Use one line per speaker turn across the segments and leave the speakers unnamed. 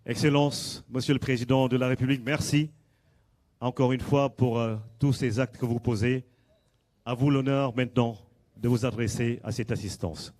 Excellences, Monsieur le Président de la République, merci encore une fois pour tous ces actes que vous posez. À vous l'honneur maintenant de vous adresser à cette assistance.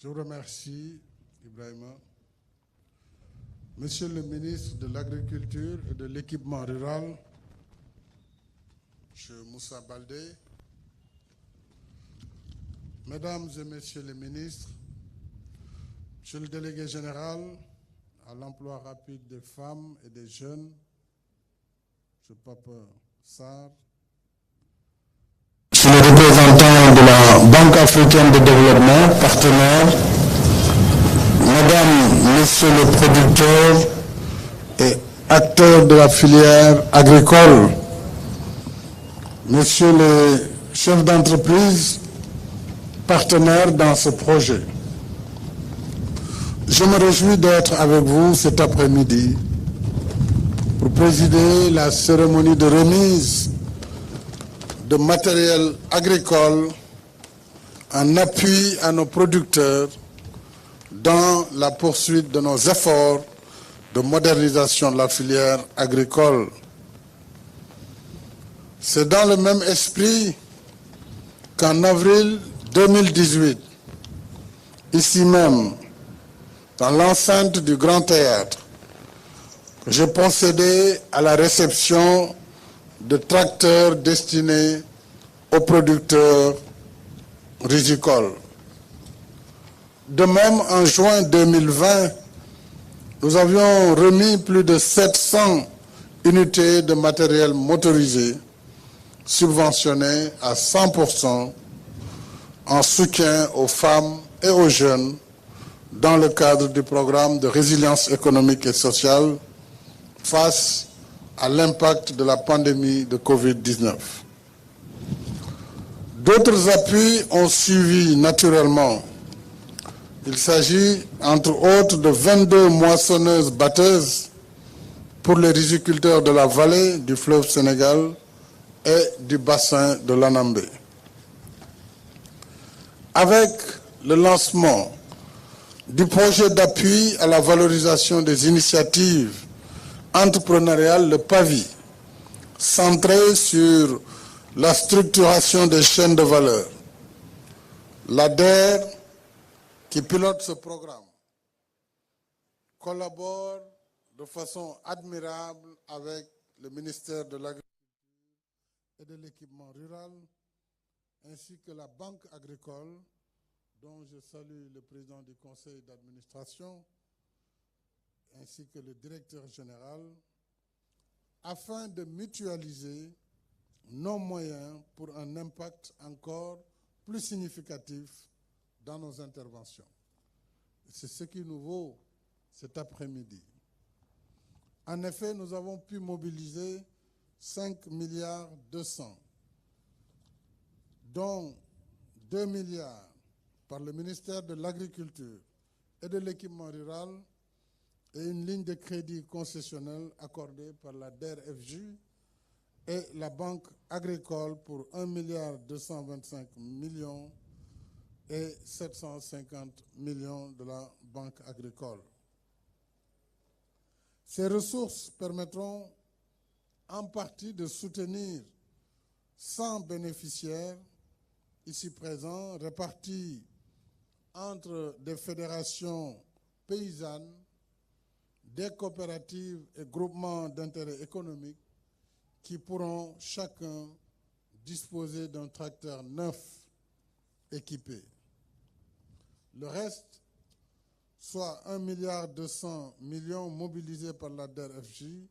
Je vous remercie, Ibrahima. Monsieur le ministre de l'Agriculture et de l'Équipement rural, M. Moussa Baldé, Mesdames et Messieurs les ministres, Monsieur le délégué général à l'emploi rapide des femmes et des jeunes, M. Papa Sarr, Monsieur le représentant de la Banque africaine de développement, partenaire, Mesdames, Messieurs les producteurs et acteurs de la filière agricole, Messieurs les chefs d'entreprise, partenaires dans ce projet. Je me réjouis d'être avec vous cet après-midi pour présider la cérémonie de remise de matériel agricole en appui à nos producteurs dans la poursuite de nos efforts de modernisation de la filière agricole. C'est dans le même esprit qu'en avril 2018, ici même, dans l'enceinte du Grand Théâtre, que j'ai procédé à la réception de tracteurs destinés aux producteurs rizicoles. De même, en juin 2020, nous avions remis plus de 700 unités de matériel motorisé subventionnées à 100% en soutien aux femmes et aux jeunes dans le cadre du programme de résilience économique et sociale face à l'impact de la pandémie de Covid-19. D'autres appuis ont suivi naturellement. Il s'agit, entre autres, de 22 moissonneuses-batteuses pour les riziculteurs de la vallée du fleuve Sénégal et du bassin de l'Anambé. Avec le lancement du projet d'appui à la valorisation des initiatives entrepreneuriales, le PAVI, centré sur la structuration des chaînes de valeur. L'ADER, qui pilote ce programme, collabore de façon admirable avec le ministère de l'Agriculture et de l'Équipement rural, ainsi que la Banque agricole, dont je salue le président du conseil d'administration, ainsi que le directeur général, afin de mutualiser nos moyens pour un impact encore plus significatif dans nos interventions. C'est ce qui nous vaut cet après-midi. En effet, nous avons pu mobiliser 5 milliards 200, dont 2 milliards par le ministère de l'Agriculture et de l'Équipement rural et une ligne de crédit concessionnelle accordée par la DER/FJ et la Banque agricole pour 1 milliard 225 millions et 750 millions de la Banque agricole. Ces ressources permettront en partie de soutenir 100 bénéficiaires ici présents, répartis entre des fédérations paysannes, des coopératives et groupements d'intérêt économique qui pourront chacun disposer d'un tracteur neuf équipé. Le reste, soit 1 milliard 200 millions mobilisés par la DER/FJ,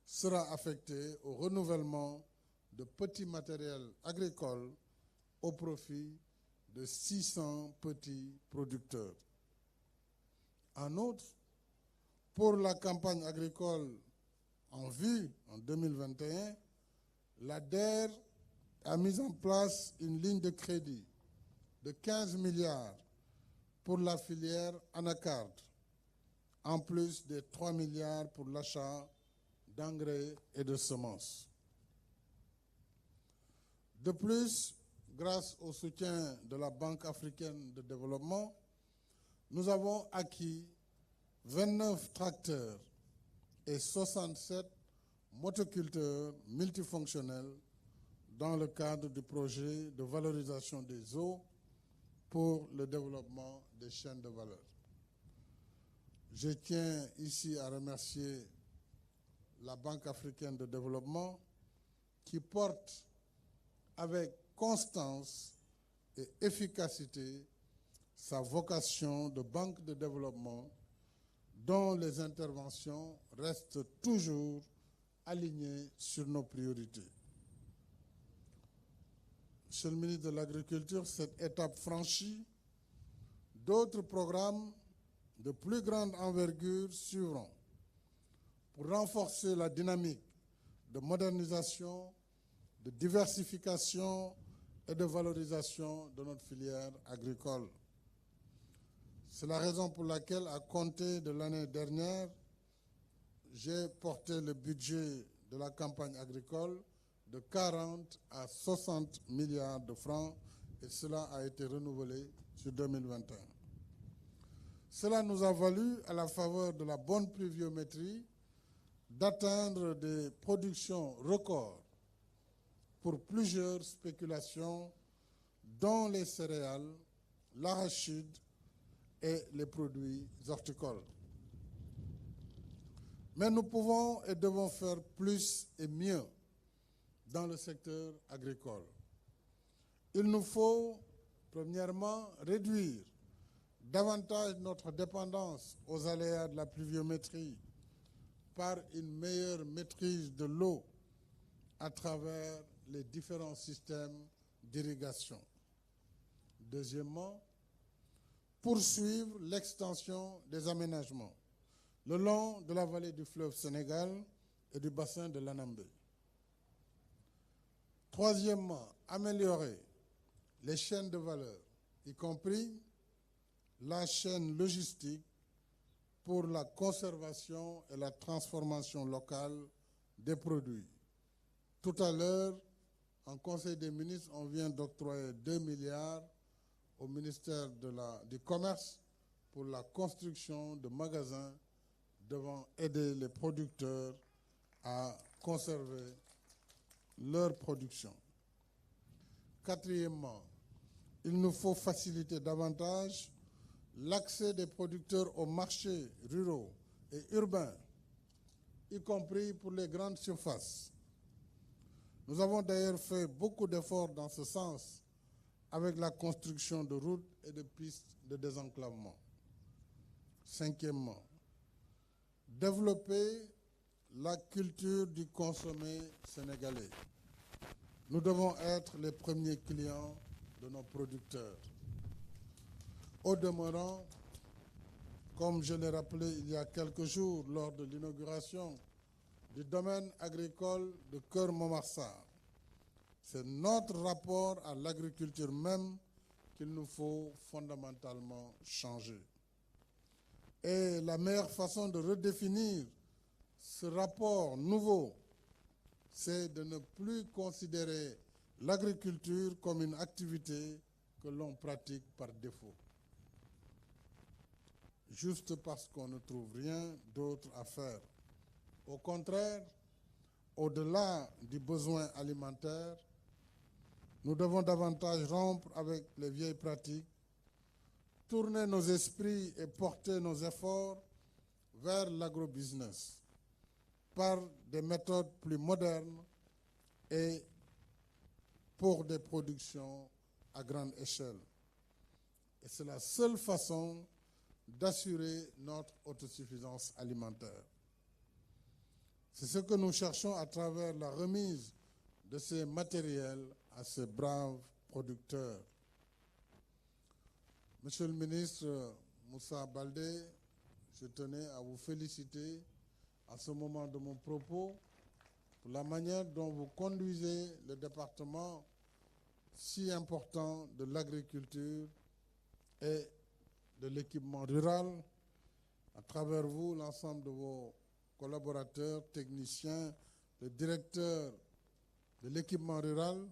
sera affecté au renouvellement de petits matériels agricoles au profit de 600 petits producteurs. En outre, pour la campagne agricole en vue en 2021, la DER a mis en place une ligne de crédit de 15 milliards pour la filière anacarde, en plus des 3 milliards pour l'achat d'engrais et de semences. De plus, grâce au soutien de la Banque africaine de développement, nous avons acquis 29 tracteurs et 67 motoculteurs multifonctionnels dans le cadre du projet de valorisation des eaux pour le développement des chaînes de valeur. Je tiens ici à remercier la Banque africaine de développement qui porte avec constance et efficacité sa vocation de banque de développement dont les interventions restent toujours alignées sur nos priorités. Monsieur le ministre de l'Agriculture, cette étape franchie, d'autres programmes de plus grande envergure suivront pour renforcer la dynamique de modernisation, de diversification et de valorisation de notre filière agricole. C'est la raison pour laquelle, à compter de l'année dernière, j'ai porté le budget de la campagne agricole de 40 à 60 milliards de francs et cela a été renouvelé sur 2021. Cela nous a valu, à la faveur de la bonne pluviométrie, d'atteindre des productions records pour plusieurs spéculations, dont les céréales, l'arachide et les produits horticoles. Mais nous pouvons et devons faire plus et mieux dans le secteur agricole. Il nous faut, premièrement, réduire davantage notre dépendance aux aléas de la pluviométrie par une meilleure maîtrise de l'eau à travers les différents systèmes d'irrigation. Deuxièmement, poursuivre l'extension des aménagements le long de la vallée du fleuve Sénégal et du bassin de l'Anambé. Troisièmement, améliorer les chaînes de valeur, y compris la chaîne logistique pour la conservation et la transformation locale des produits. Tout à l'heure, en Conseil des ministres, on vient d'octroyer 2 milliards au ministère du Commerce pour la construction de magasins devant aider les producteurs à conserver leur production. Quatrièmement, il nous faut faciliter davantage l'accès des producteurs aux marchés ruraux et urbains, y compris pour les grandes surfaces. Nous avons d'ailleurs fait beaucoup d'efforts dans ce sens avec la construction de routes et de pistes de désenclavement. Cinquièmement, développer la culture du consommé sénégalais. Nous devons être les premiers clients de nos producteurs. Au demeurant, comme je l'ai rappelé il y a quelques jours lors de l'inauguration du domaine agricole de Keur Momar-Sarr, c'est notre rapport à l'agriculture même qu'il nous faut fondamentalement changer. Et la meilleure façon de redéfinir ce rapport nouveau, c'est de ne plus considérer l'agriculture comme une activité que l'on pratique par défaut, juste parce qu'on ne trouve rien d'autre à faire. Au contraire, au-delà du besoin alimentaire, nous devons davantage rompre avec les vieilles pratiques, tourner nos esprits et porter nos efforts vers l'agrobusiness par des méthodes plus modernes et pour des productions à grande échelle. Et c'est la seule façon d'assurer notre autosuffisance alimentaire. C'est ce que nous cherchons à travers la remise de ces matériels à ces braves producteurs. Monsieur le ministre Moussa Baldé, je tenais à vous féliciter à ce moment de mon propos pour la manière dont vous conduisez le département si important de l'agriculture et de l'équipement rural. À travers vous, l'ensemble de vos collaborateurs, techniciens, le directeur de l'équipement rural,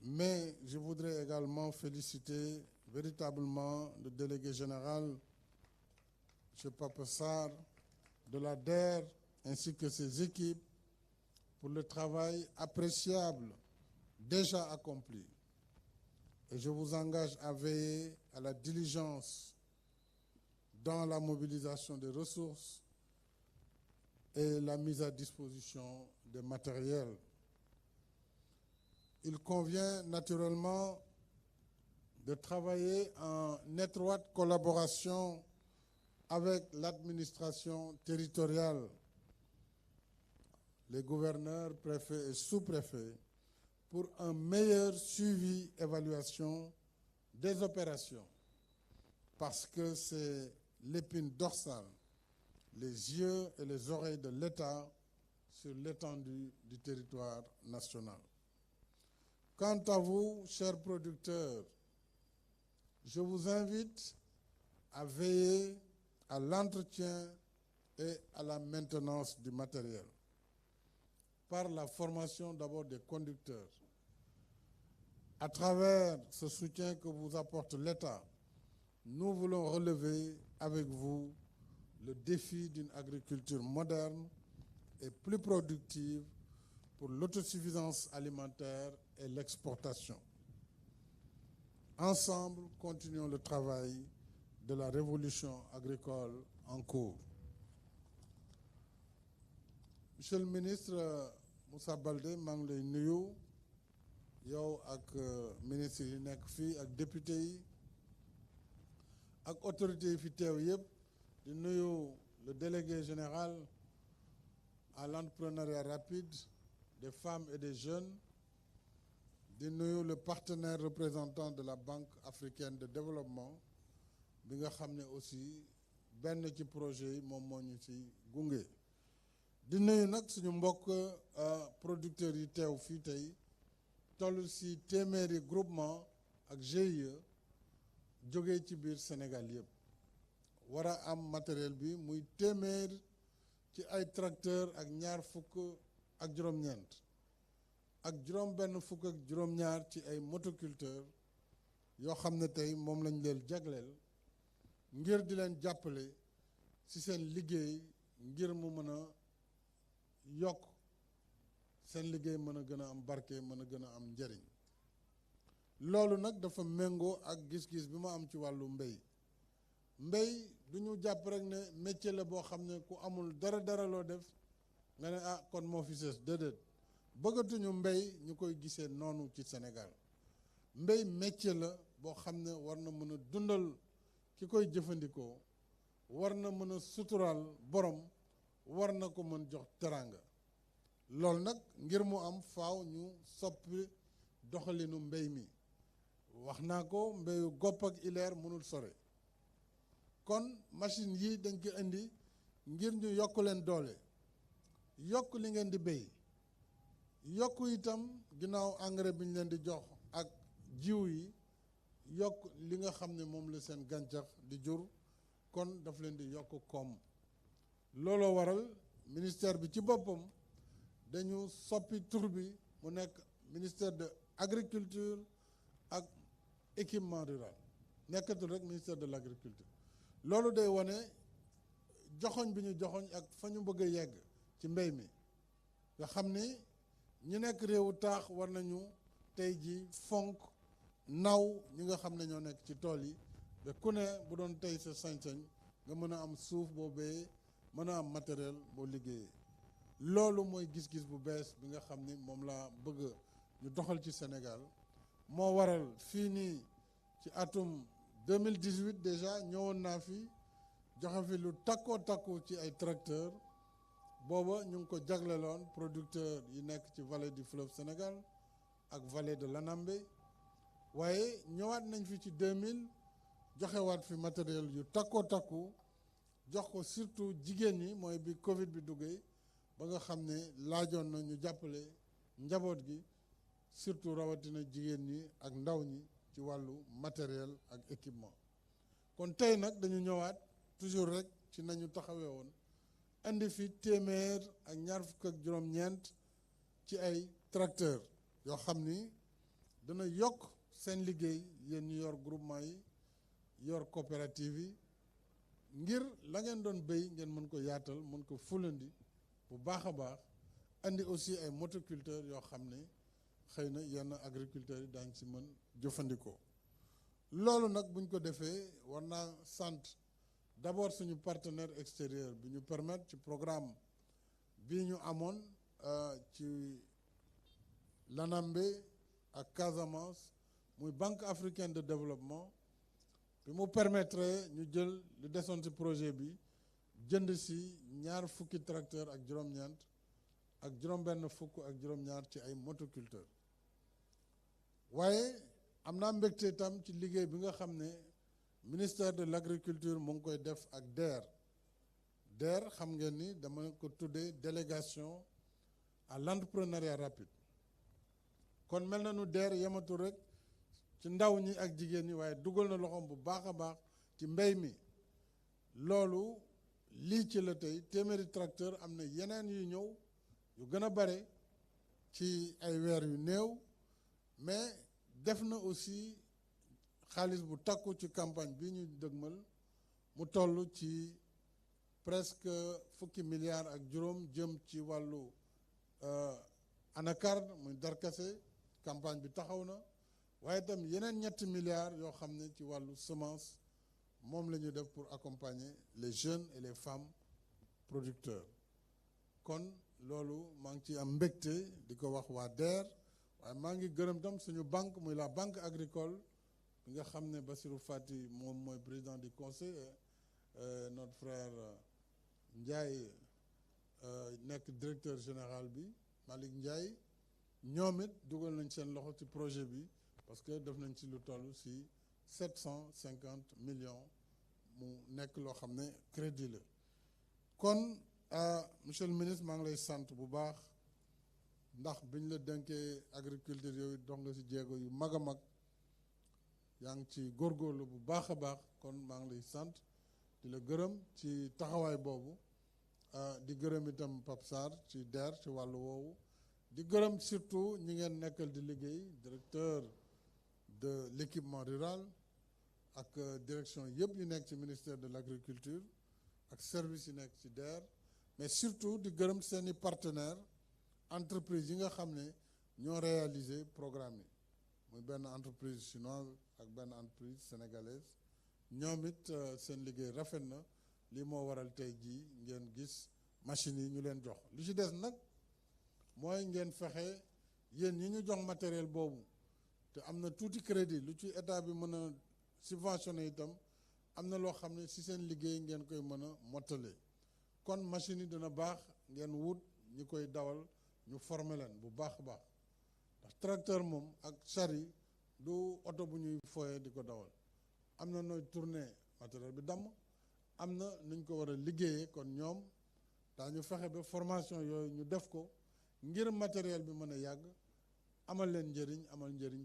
mais je voudrais également féliciter véritablement le délégué général, M. Pape Sarr, de la DER, ainsi que ses équipes pour le travail appréciable déjà accompli. Et je vous engage à veiller à la diligence dans la mobilisation des ressources et la mise à disposition des matériels. Il convient naturellement de travailler en étroite collaboration avec l'administration territoriale, les gouverneurs, préfets et sous-préfets, pour un meilleur suivi, évaluation des opérations, parce que c'est l'épine dorsale, les yeux et les oreilles de l'État sur l'étendue du territoire national. Quant à vous, chers producteurs, je vous invite à veiller à l'entretien et à la maintenance du matériel, par la formation d'abord des conducteurs. À travers ce soutien que vous apporte l'État, nous voulons relever avec vous le défi d'une agriculture moderne et plus productive pour l'autosuffisance alimentaire et l'exportation. Ensemble, continuons le travail de la révolution agricole en cours. Monsieur le ministre Moussa Baldé, maa ngi lay nuyu yow ak ministre yi nekk fii ak député yi ak autorités yi fi teew yëpp di nuyu le délégué général à l'entrepreneuriat rapide des femmes et des jeunes, di nuyu le partenaire représentant de la Banque africaine de développement bi nga xam ne aussi benn ci projet yi moom moo ñu ci gunge. di nuyu nag suñu mbokk producteurs yi teew fii tey toll ci téeméeri groupement ak GIE jógee ci biir Sénégal yëpp war a am matériel bi muy téeméer ci ay tracteur ak ñaar fukk ak juróom-ñeent ak juróom-benn fukk ak juróom-ñaar ci ay motoculteurs yoo xam ne tey moom lañ leen jagleel ngir di leen jàppale ci seen liggéey ngir mu mën a yokk seen liggéey mën a gën a am barke mën a gën a am njëriñ. loolu nag dafa méngoo ak gis-gis bi ma am ci wàllu mbéy du ñu jàpp rek ne métier la boo xam ne ku amul dara loo def nga ne ah kon moo fi sës déedéet bëggatuñu mbéy ñu koy gisee noonu ci Sénégal. métier la boo xam ne war na mën a dundal ki koy jëfandikoo, war na mën a suturaal borom, war na ko mën jox teraanga. loolu nag ngir mu am faaw ñu soppi doxalinu mbéy mi. wax naa ko mbéyu gopp ak ileer mënul sore kon machine yi dañ ko indi ngir ñu yokk leen doole, yokk li ngeen di béy, yokk itam ginnaaw engrais bi ñu leen di jox ak jiw yi, yokk li nga xam ne moom la seen gàncax di jur, kon daf leen di yokk koom. looloo waral ministère bi ci boppam dañu soppi tur bi mu nekk ministère de agriculture ak équipement rural, nekkatul rek ministère de l'agriculture. loolu day wane joxoñ bi ñu joxoñ ak fa ñu bëgg a yegg ci mbéy mi nga xam ni ñi nekk réewu taax war nañu tey ji fonk naw ñi nga xam ne ñoo nekk ci tool yi ba ku ne bu doon tey sa sañ-sañ nga mën a am suuf boo béyee, mën a am matériel boo liggéeyee. loolu mooy gis-gis bu bees bi nga xam ni moom laa bëgg ñu doxal ci Sénégal. moo waral fii nii ci atum 2018 déjà ñëwoon naa fi joxe fi lu takkoo takku ci ay tracteur booba ñu ngi ko jagleloon producteur yi nekk ci vallée du fleuve Sénégal ak vallée de l'Anambé. waaye ñëwaat nañ fi ci 2000 joxewaat fi matériel yu takkoo takku jox ko surtout jigéen ñi, mooy bi Covid bi duggee ba nga xam ne laajoon na ñu jàppale njaboot gi, surtout rawatina jigéen ñi ak ndaw ñi ci wàllu matériel ak équipement. kon tey nag dañu ñëwaat toujours rek ci nañu taxawee woon indi fi téeméer ak ñaar fukk ak juróom-ñeent ci ay tracteur yoo xam ni dana yokk seen liggéey, yéen ñu yor groupement yi, yor coopérative yi, ngir la ngeen doon béy ngeen mën ko yaatal, mën ko fulandi bu baax a baax andi aussi ay motoculteurs yoo xam ne xëy na yenn agriculteurs yi daañ ci mën jëfandikoo. loolu nag buñ ko defee war naa sant d'abord suñu partenaire extérieur bi ñu permettre ci programme bii ñu amoon ci Lanambé ak Casamance muy Banque africaine de développement bi mu permettre ñu jël lu desoon ci projet bi jënd si 20 tracteurs ak juróom-ñeent ak juróom-benn fukk ak juróom-ñaar ci ay motoculteurs waaye am naa mbégte itam ci liggéey bi nga xam ne ministère de l'agriculture mu ngi koy def ak DER xam ngeen ni dama ko tuddee délégation à l'entrepreneuriat rapide kon mel na nu DER yematul rek ci ndaw ñi ak jigéen ñi waaye dugal na loxoom bu baax a baax ci mbéy mi. loolu lii ci la tey téeméeri tracteur am na yeneen yu ñëw yu gën a bare ci ay weer yu néew mais def na aussi xaalis bu takku ci campagne bi ñu dëgmal mu toll ci presque fukki milliards ak juróom jëm ci wàllu anacarde muy darkase campagne bi taxaw na waaye itam yeneen 3 milliards yoo xam ne ci wàllu semence moom la ñu def pour accompagner les jeunes et les femmes producteurs. kon loolu maa ngi ci am mbégte di ko wax waa DER waaye maa ngi gërëm tam suñu banque muy la banque agricole bi nga xam ne Bassirou Fati moom mooy président du conseil notre frère Ndiaye nekk directeur général bi Malick Ndiaye ñoom it dugal nañ seen loxo ci projet bi parce que def nañ ci lu toll ci 750 millions mu nekk loo xam ne crédit la. kon monsieur le ministre maa ngi lay sant bu baax ndax biñ la dénkee agriculture yooyu dox nga ci jéego yu mag a mag yaa ngi ci góorgóorlu bu baax a baax kon maa ngi lay sant di la gërëm ci taxawaay boobu di gërëm itam Pape Sarr ci DER ci wàllu woowu di gërëm surtout ñi ngeen nekkal di liggéey directeur de l'équipement rural ak direction yëpp yu nekk ci ministère de l'agriculture ak service yi nekk ci DER mais surtout di gërëm seeni partenaires entreprise yi nga xam ne ñoo réaliser programme yi muy benn entreprise chinoise ak benn entreprise sénégalaise ñoom it seen liggéey rafet na lii moo waral tey jii ngeen gis machines yi ñu leen jox li ci des nag mooy ngeen fexe yéen ñi ñu jox matériel boobu te am na tuuti crédit lu ci état bi mën a subventionné itam am na loo xam ne ci seen liggéey ngeen koy mën a mottale kon machine yi dina baax ngeen wut ñi koy dawal ñu former leen bu baax a baax ndax tracteur moom ak charrette du oto bu ñuy foyee di ko dawal am na nooy tourner matériel bi damm am na nuñ ko war a liggéeyee kon ñoom daañu fexe ba formation yooyu ñu def ko ngir matériel bi mën a yàgg amal leen njëriñ amal njëriñ